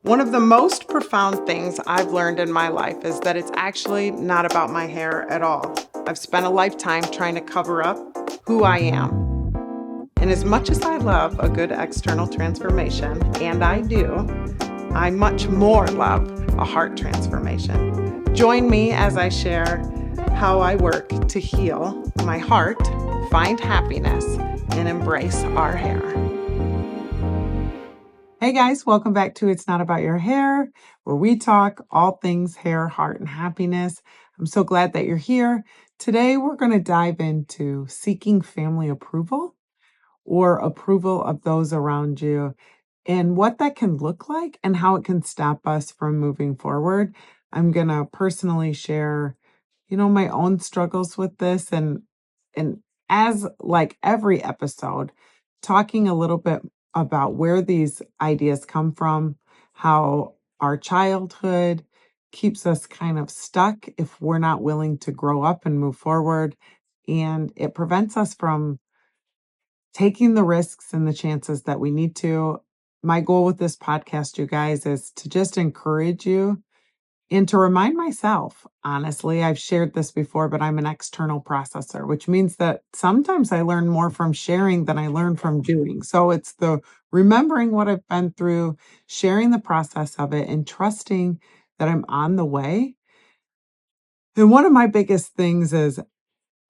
One of the most profound things I've learned in my life is that it's actually not about my hair at all. I've spent a lifetime trying to cover up who I am. And as much as I love a good external transformation, and I do, I much more love a heart transformation. Join me as I share how I work to heal my heart, find happiness, and embrace our hair. Hey guys, welcome back to It's Not About Your Hair, where we talk all things hair, heart, and happiness. I'm so glad that you're here. Today, we're going to dive into seeking family approval or approval of those around you and what that can look like and how it can stop us from moving forward. I'm going to personally share, my own struggles with this and as like every episode, talking a little bit about where these ideas come from, how our childhood keeps us kind of stuck if we're not willing to grow up and move forward, and it prevents us from taking the risks and the chances that we need to. My goal with this podcast, you guys, is to just encourage you and to remind myself. Honestly, I've shared this before, but I'm an external processor, which means that sometimes I learn more from sharing than I learn from doing. So it's the remembering what I've been through, sharing the process of it, and trusting that I'm on the way. And one of my biggest things is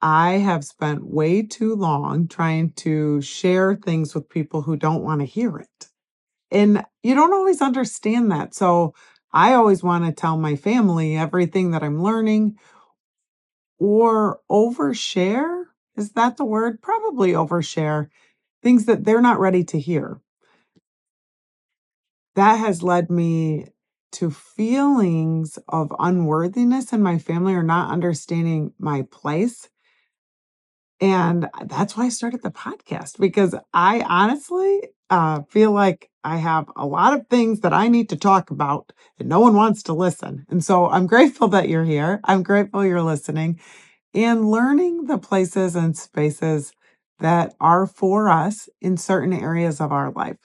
I have spent way too long trying to share things with people who don't want to hear it. And you don't always understand that. So I always want to tell my family everything that I'm learning or overshare. Is that the word? Probably overshare things that they're not ready to hear. That has led me to feelings of unworthiness in my family or not understanding my place. And that's why I started the podcast, because I honestly feel like I have a lot of things that I need to talk about and no one wants to listen. And so I'm grateful that you're here. I'm grateful you're listening and learning the places and spaces that are for us in certain areas of our life.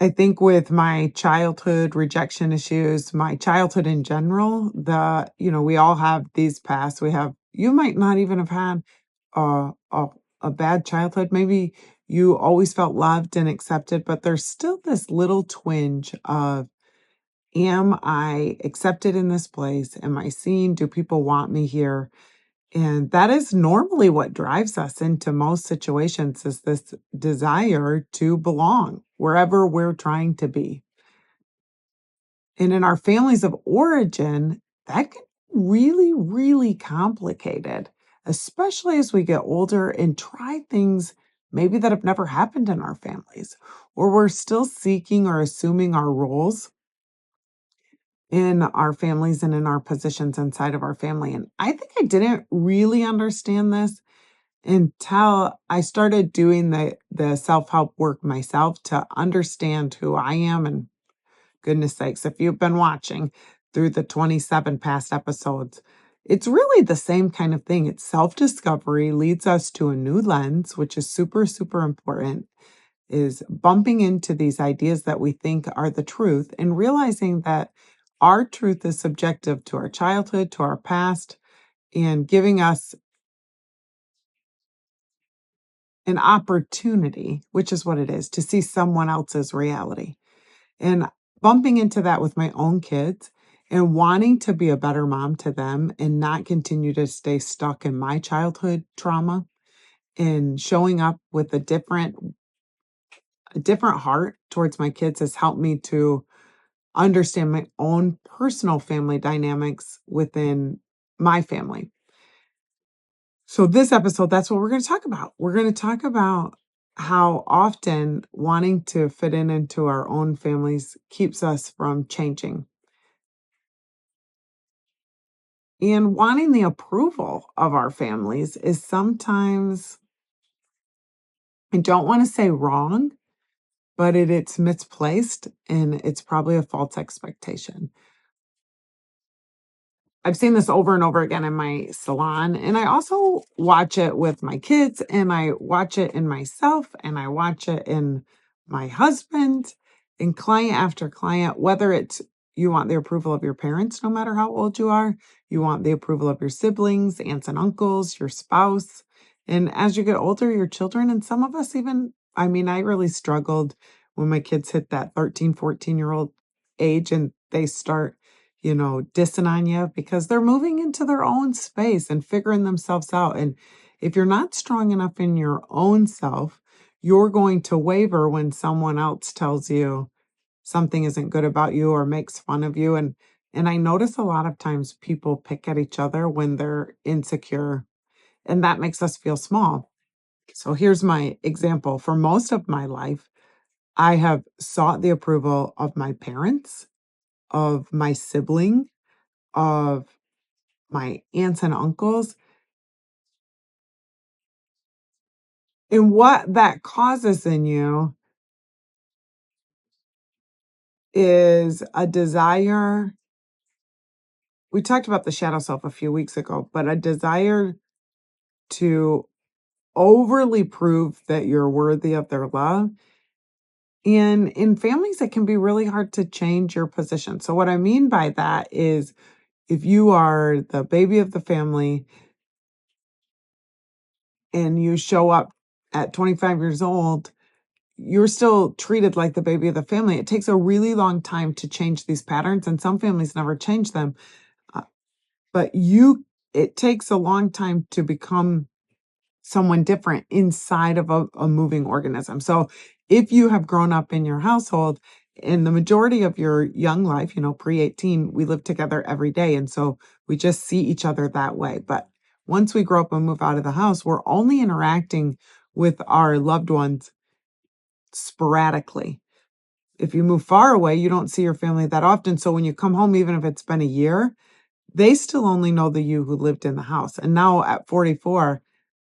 I think with my childhood rejection issues, my childhood in general, we all have these pasts. You might not even have had a, a, a bad childhood. Maybe you always felt loved and accepted, but there's still this little twinge of, am I accepted in this place? Am I seen? Do people want me here? And that is normally what drives us into most situations, is this desire to belong wherever we're trying to be. And in our families of origin, that can be really, really complicated, especially as we get older and try things maybe that have never happened in our families, or we're still seeking or assuming our roles in our families and in our positions inside of our family. And I think I didn't really understand this until I started doing the self-help work myself to understand who I am. And goodness sakes, if you've been watching through the 27 past episodes, it's really the same kind of thing. It's self-discovery leads us to a new lens, which is super, super important, is bumping into these ideas that we think are the truth and realizing that our truth is subjective to our childhood, to our past, and giving us an opportunity, which is what it is, to see someone else's reality. And bumping into that with my own kids and wanting to be a better mom to them and not continue to stay stuck in my childhood trauma, and showing up with a different heart towards my kids has helped me to understand my own personal family dynamics within my family. So this episode, that's what we're going to talk about. We're going to talk about how often wanting to fit into our own families keeps us from changing. And wanting the approval of our families is sometimes, I don't want to say wrong, but it's misplaced and it's probably a false expectation. I've seen this over and over again in my salon, and I also watch it with my kids, and I watch it in myself, and I watch it in my husband. And client after client, whether it's you want the approval of your parents, no matter how old you are, you want the approval of your siblings, aunts and uncles, your spouse. And as you get older, your children, and some of us even, I mean, I really struggled when my kids hit that 13, 14-year-old age and they start, dissing on you because they're moving into their own space and figuring themselves out. And if you're not strong enough in your own self, you're going to waver when someone else tells you something isn't good about you or makes fun of you. And I notice a lot of times people pick at each other when they're insecure, and that makes us feel small. So here's my example. For most of my life, I have sought the approval of my parents, of my sibling, of my aunts and uncles. And what that causes in you is a desire. We talked about the shadow self a few weeks ago, but a desire to overly prove that you're worthy of their love. And in families, it can be really hard to change your position. So, what I mean by that is if you are the baby of the family and you show up at 25 years old, you're still treated like the baby of the family. It takes a really long time to change these patterns, and some families never change them. Uh, but it takes a long time to become someone different inside of a moving organism. So if you have grown up in your household in the majority of your young life, pre-18, we live together every day. And so we just see each other that way. But once we grow up and move out of the house, we're only interacting with our loved ones sporadically. If you move far away, you don't see your family that often. So when you come home, even if it's been a year, they still only know the you who lived in the house. And now at 44,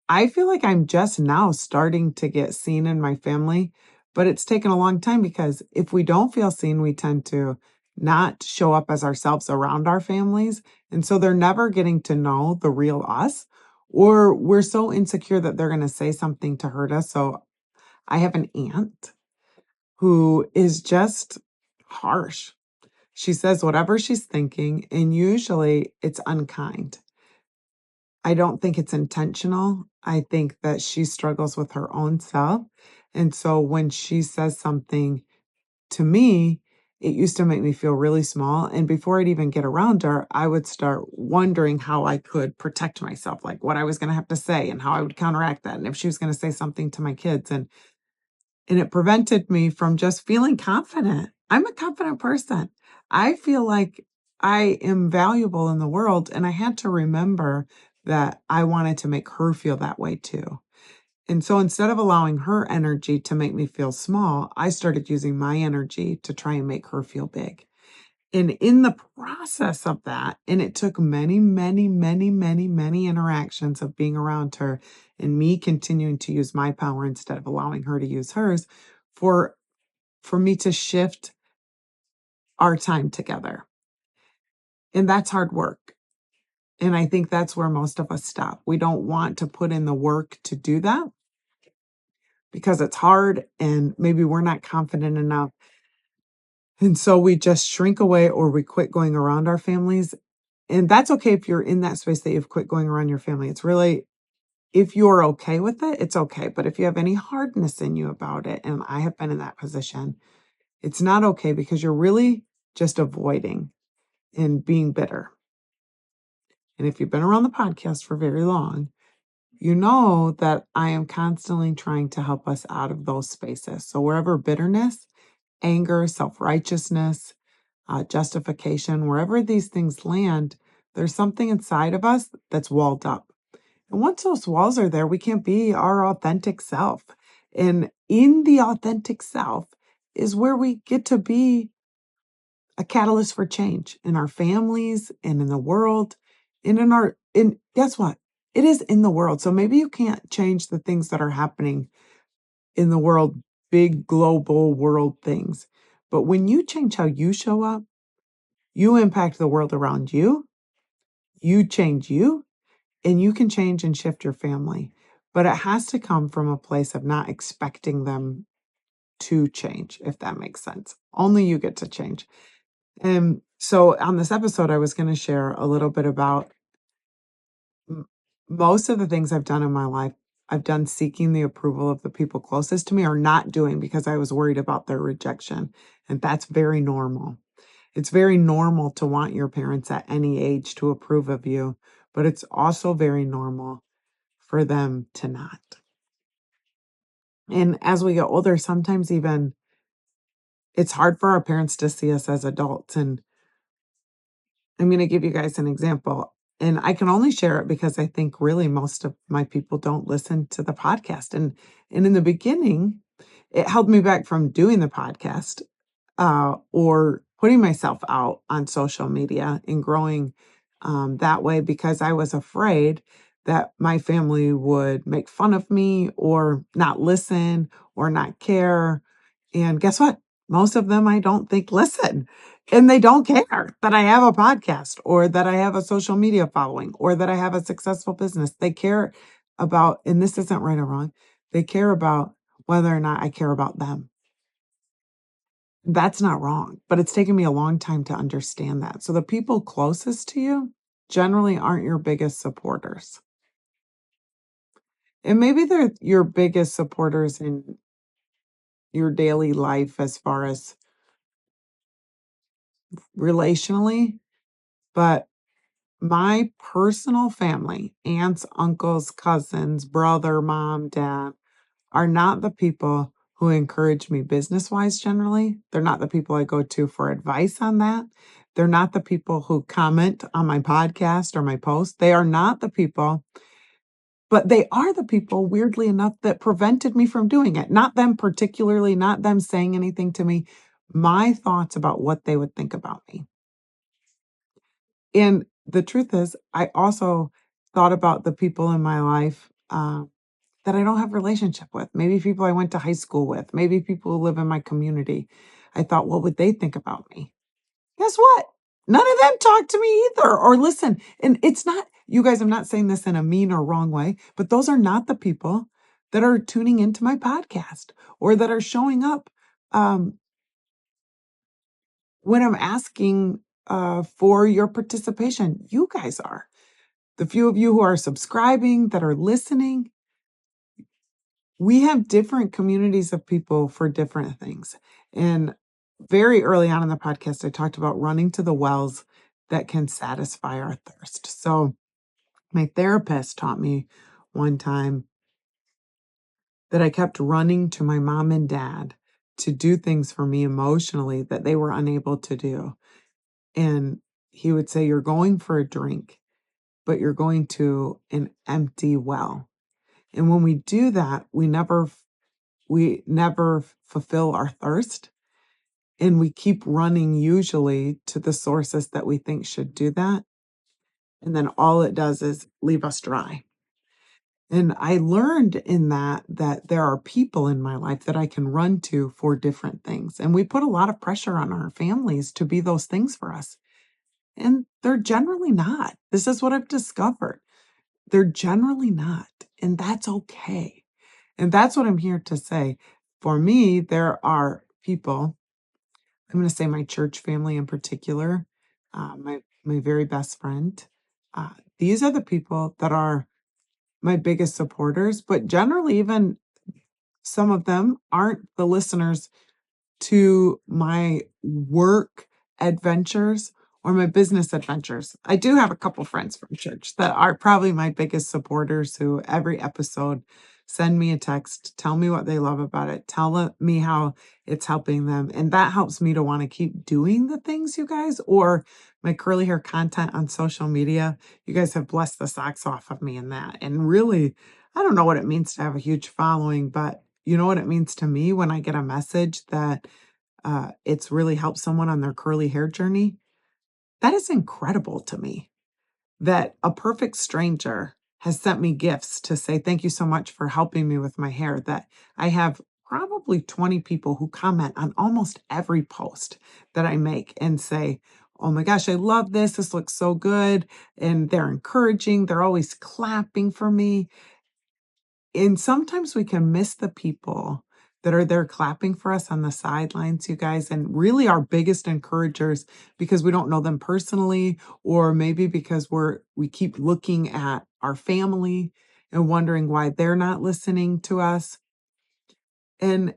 I feel like I'm just now starting to get seen in my family, but it's taken a long time because if we don't feel seen, we tend to not show up as ourselves around our families. And so they're never getting to know the real us, or we're so insecure that they're going to say something to hurt us. So I have an aunt who is just harsh. She says whatever she's thinking, and usually it's unkind. I don't think it's intentional. I think that she struggles with her own self. And so when she says something to me, it used to make me feel really small. And before I'd even get around her, I would start wondering how I could protect myself, like what I was going to have to say and how I would counteract that. And if she was going to say something to my kids. And it prevented me from just feeling confident. I'm a confident person. I feel like I am valuable in the world, and I had to remember that I wanted to make her feel that way too. And so instead of allowing her energy to make me feel small, I started using my energy to try and make her feel big. And in the process of that, and it took many, many, many, many, many interactions of being around her and me continuing to use my power instead of allowing her to use hers for me to shift our time together. And that's hard work. And I think that's where most of us stop. We don't want to put in the work to do that because it's hard and maybe we're not confident enough. And so we just shrink away or we quit going around our families. And that's okay if you're in that space that you've quit going around your family. It's really, if you're okay with it, it's okay. But if you have any hardness in you about it, and I have been in that position, it's not okay because you're really just avoiding and being bitter. And if you've been around the podcast for very long, you know that I am constantly trying to help us out of those spaces. So wherever bitterness, anger, self-righteousness, justification, wherever these things land, there's something inside of us that's walled up. And once those walls are there, we can't be our authentic self. And in the authentic self is where we get to be a catalyst for change in our families and in the world and in guess what? It is in the world. So maybe you can't change the things that are happening in the world, big global world things. But when you change how you show up, you impact the world around you, you change you, and you can change and shift your family. But it has to come from a place of not expecting them to change, if that makes sense. Only you get to change. And so on this episode, I was going to share a little bit about m- most of the things I've done in my life. I've done seeking the approval of the people closest to me or not doing because I was worried about their rejection. And that's very normal. It's very normal to want your parents at any age to approve of you, but it's also very normal for them to not. And as we get older, sometimes even it's hard for our parents to see us as adults. And I'm going to give you guys an example. And I can only share it because I think really most of my people don't listen to the podcast. And in the beginning, it held me back from doing the podcast or putting myself out on social media and growing that way because I was afraid that my family would make fun of me or not listen or not care. And guess what? Most of them I don't think listen. And they don't care that I have a podcast or that I have a social media following or that I have a successful business. They care about, and this isn't right or wrong, they care about whether or not I care about them. That's not wrong, but it's taken me a long time to understand that. So the people closest to you generally aren't your biggest supporters. And maybe they're your biggest supporters in your daily life as far as relationally, but my personal family, aunts, uncles, cousins, brother, mom, dad, are not the people who encourage me business wise generally. They're not the people I go to for advice on that. They're not the people who comment on my podcast or my post. They are not the people, but they are the people, weirdly enough, that prevented me from doing it. Not them particularly, not them saying anything to me, my thoughts about what they would think about me. And the truth is, I also thought about the people in my life that I don't have relationship with. Maybe people I went to high school with, maybe people who live in my community. I thought, what would they think about me? Guess what? None of them talk to me either or listen. And it's not, you guys, I'm not saying this in a mean or wrong way, but those are not the people that are tuning into my podcast or that are showing up um, when I'm asking for your participation. You guys are. The few of you who are subscribing, that are listening, we have different communities of people for different things. And very early on in the podcast, I talked about running to the wells that can satisfy our thirst. So, my therapist taught me one time that I kept running to my mom and dad to do things for me emotionally that they were unable to do. And he would say, "You're going for a drink, but you're going to an empty well." And when we do that, we never fulfill our thirst, and we keep running usually to the sources that we think should do that, and then all it does is leave us dry. And I learned in that there are people in my life that I can run to for different things, and we put a lot of pressure on our families to be those things for us, and they're generally not. This is what I've discovered. They're generally not, and that's okay. And that's what I'm here to say. For me, there are people, I'm going to say my church family in particular, my very best friend. These are the people that are my biggest supporters, but generally, even some of them aren't the listeners to my work adventures or my business adventures. I do have a couple friends from church that are probably my biggest supporters who every episode send me a text, tell me what they love about it, tell me how it's helping them. And that helps me to want to keep doing the things, you guys, or my curly hair content on social media. You guys have blessed the socks off of me in that. And really, I don't know what it means to have a huge following, but you know what it means to me when I get a message that it's really helped someone on their curly hair journey? That is incredible to me that a perfect stranger has sent me gifts to say, thank you so much for helping me with my hair. That I have probably 20 people who comment on almost every post that I make and say, oh my gosh, I love this. This looks so good. And they're encouraging. They're always clapping for me. And sometimes we can miss the people that are there clapping for us on the sidelines, you guys, and really our biggest encouragers because we don't know them personally, or maybe because we keep looking at our family and wondering why they're not listening to us. And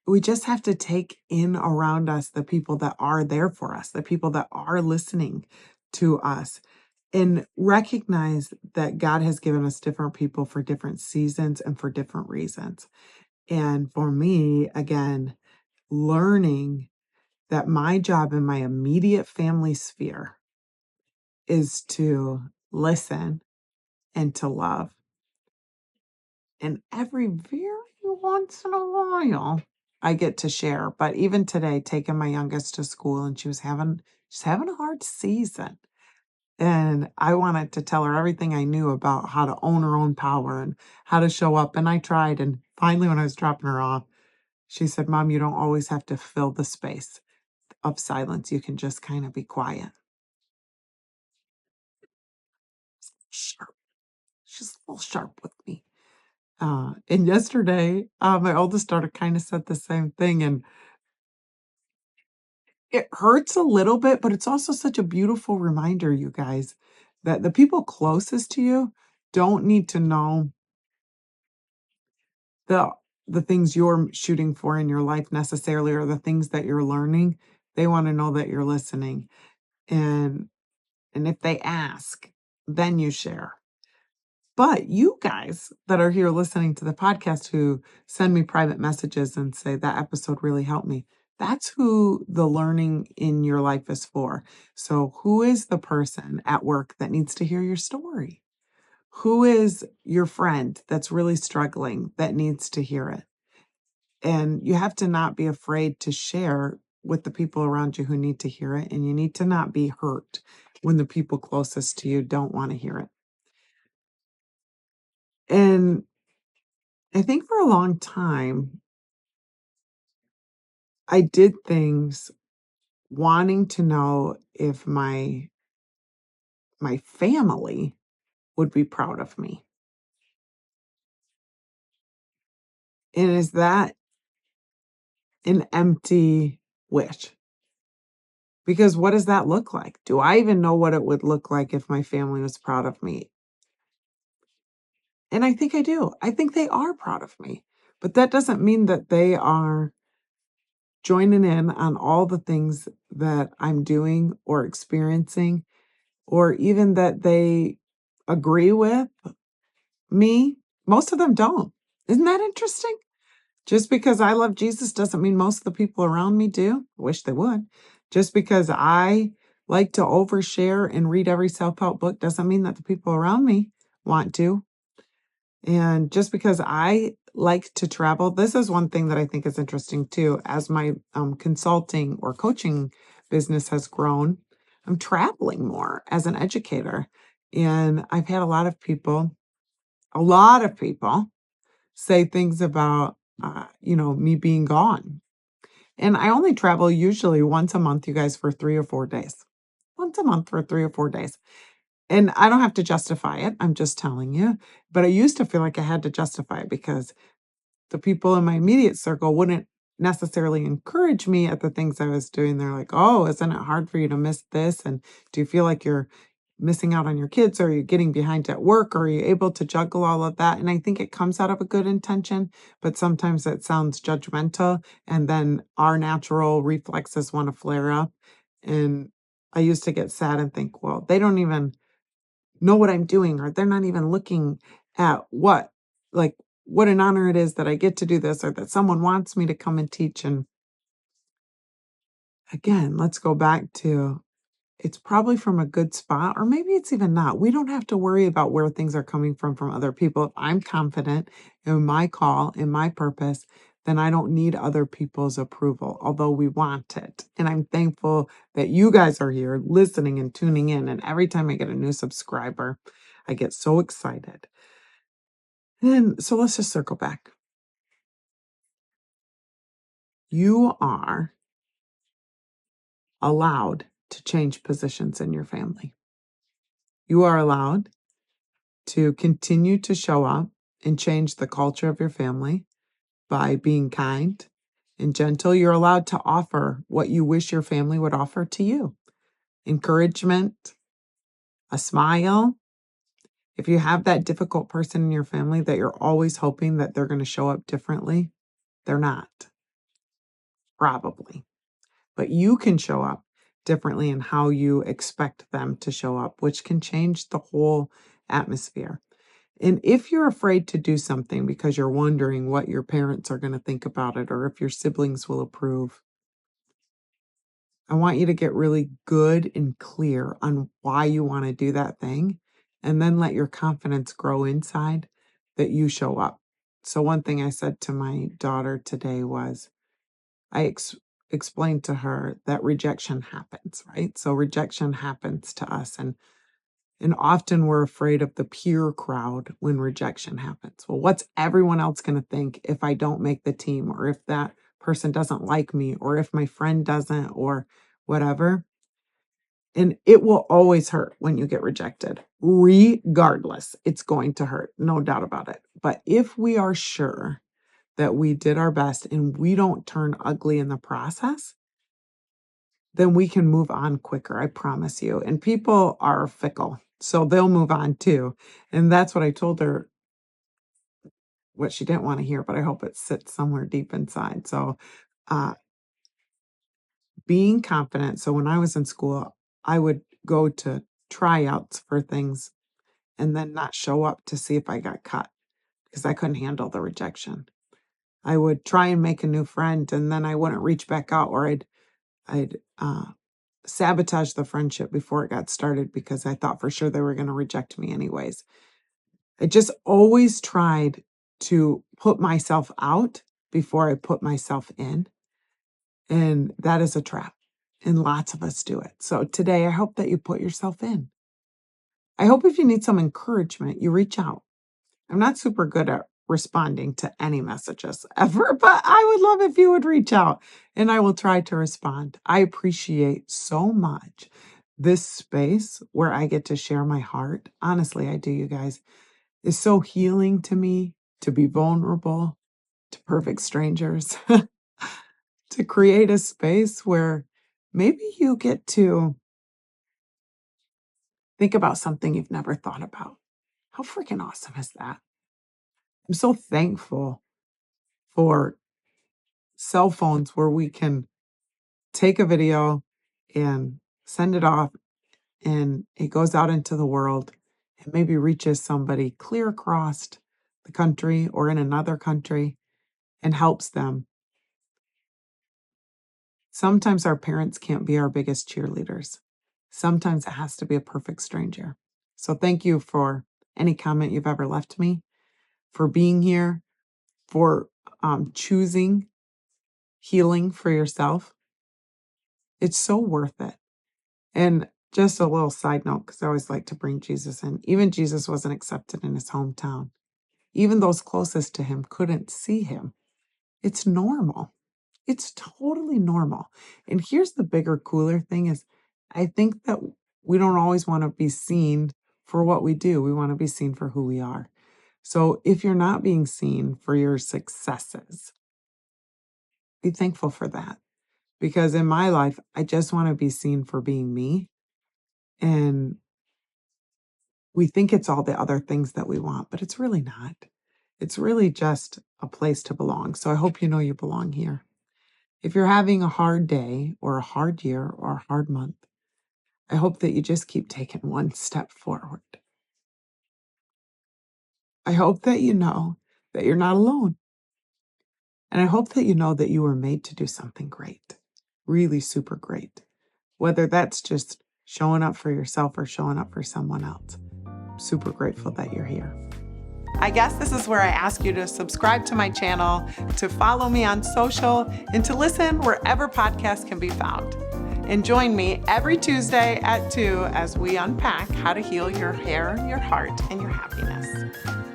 we just have to take in around us the people that are there for us, the people that are listening to us, and recognize that God has given us different people for different seasons and for different reasons. And for me, again, learning that my job in my immediate family sphere is to listen and to love. And every very once in a while, I get to share. But even today, taking my youngest to school, and she's having a hard season. And I wanted to tell her everything I knew about how to own her own power and how to show up. And I tried. And finally, when I was dropping her off, she said, "Mom, you don't always have to fill the space of silence. You can just kind of be quiet." Sharp. She's a little sharp with me. And yesterday, my oldest daughter kind of said the same thing. And it hurts a little bit, but it's also such a beautiful reminder, you guys, that the people closest to you don't need to know the the things you're shooting for in your life necessarily, or the things that you're learning. They want to know that you're listening. And if they ask, then you share. But you guys that are here listening to the podcast who send me private messages and say that episode really helped me, that's who the learning in your life is for. So, who is the person at work that needs to hear your story? Who is your friend that's really struggling that needs to hear it? And you have to not be afraid to share with the people around you who need to hear it. And you need to not be hurt when the people closest to you don't want to hear it. And I think for a long time, I did things wanting to know if my family would be proud of me. And is that an empty wish? Because what does that look like? Do I even know what it would look like if my family was proud of me? And I think I do. I think they are proud of me. But that doesn't mean that they are joining in on all the things that I'm doing or experiencing, or even that they agree with me. Most of them don't. Isn't that interesting? Just because I love Jesus doesn't mean most of the people around me do. I wish they would. Just because I like to overshare and read every self-help book doesn't mean that the people around me want to. And just because I like to travel, this is one thing that I think is interesting too. As my consulting or coaching business has grown, I'm traveling more as an educator. And I've had a lot of people say things about, me being gone. And I only travel usually once a month, you guys, for 3 or 4 days. Once a month for 3 or 4 days. And I don't have to justify it. I'm just telling you. But I used to feel like I had to justify it because the people in my immediate circle wouldn't necessarily encourage me at the things I was doing. They're like, "Oh, isn't it hard for you to miss this? And do you feel like you're missing out on your kids? Or are you getting behind at work? Or are you able to juggle all of that?" And I think it comes out of a good intention, but sometimes it sounds judgmental. And then our natural reflexes want to flare up. And I used to get sad and think, well, they don't even know what I'm doing, or they're not even looking at like, what an honor it is that I get to do this, or that someone wants me to come and teach. And again, let's go back to it's probably from a good spot, or maybe it's even not. We don't have to worry about where things are coming from other people. If I'm confident in my call, in my purpose, then I don't need other people's approval, although we want it. And I'm thankful that you guys are here listening and tuning in. And every time I get a new subscriber, I get so excited. And so let's just circle back. You are allowed to change positions in your family. You are allowed to continue to show up and change the culture of your family. by being kind and gentle. You're allowed to offer what you wish your family would offer to you. Encouragement, a smile. If you have that difficult person in your family that you're always hoping that they're going to show up differently, they're not, probably. But you can show up differently in how you expect them to show up, which can change the whole atmosphere. And if you're afraid to do something because you're wondering what your parents are going to think about it or if your siblings will approve, I want you to get really good and clear on why you want to do that thing, and then let your confidence grow inside that you show up. So one thing I said to my daughter today was, I explained to her that rejection happens, right? So rejection happens to us, and often we're afraid of the peer crowd when rejection happens. Well, what's everyone else going to think if I don't make the team, or if that person doesn't like me, or if my friend doesn't, or whatever? And it will always hurt when you get rejected. Regardless, it's going to hurt, no doubt about it. But if we are sure that we did our best and we don't turn ugly in the process, then we can move on quicker, I promise you. And people are fickle, so they'll move on too. And that's what I told her, what she didn't want to hear, but I hope it sits somewhere deep inside. So uh, being confident. So when I was in school, I would go to tryouts for things and then not show up to see if I got cut because I couldn't handle the rejection. I would try and make a new friend and then I wouldn't reach back out, or I'd sabotage the friendship before it got started because I thought for sure they were going to reject me anyways. I just always tried to put myself out before I put myself in. And that is a trap. And lots of us do it. So today, I hope that you put yourself in. I hope if you need some encouragement, you reach out. I'm not super good at responding to any messages ever, but I would love if you would reach out and I will try to respond. I appreciate so much this space where I get to share my heart. Honestly, I do, you guys. It's so healing to me to be vulnerable to perfect strangers, to create a space where maybe you get to think about something you've never thought about. How freaking awesome is that? I'm so thankful for cell phones where we can take a video and send it off and it goes out into the world and maybe reaches somebody clear across the country or in another country and helps them. Sometimes our parents can't be our biggest cheerleaders. Sometimes it has to be a perfect stranger. So thank you for any comment you've ever left me, for being here, for choosing healing for yourself. It's so worth it. And just a little side note, because I always like to bring Jesus in. Even Jesus wasn't accepted in his hometown. Even those closest to him couldn't see him. It's normal. It's totally normal. And here's the bigger, cooler thing is I think that we don't always want to be seen for what we do. We want to be seen for who we are. So if you're not being seen for your successes, be thankful for that. Because in my life, I just want to be seen for being me. And we think it's all the other things that we want, but it's really not. It's really just a place to belong. So I hope you know you belong here. If you're having a hard day or a hard year or a hard month, I hope that you just keep taking one step forward. I hope that you know that you're not alone. And I hope that you know that you were made to do something great, really super great, whether that's just showing up for yourself or showing up for someone else. I'm super grateful that you're here. I guess this is where I ask you to subscribe to my channel, to follow me on social, and to listen wherever podcasts can be found. And join me every Tuesday at 2 as we unpack how to heal your hair, your heart, and your happiness.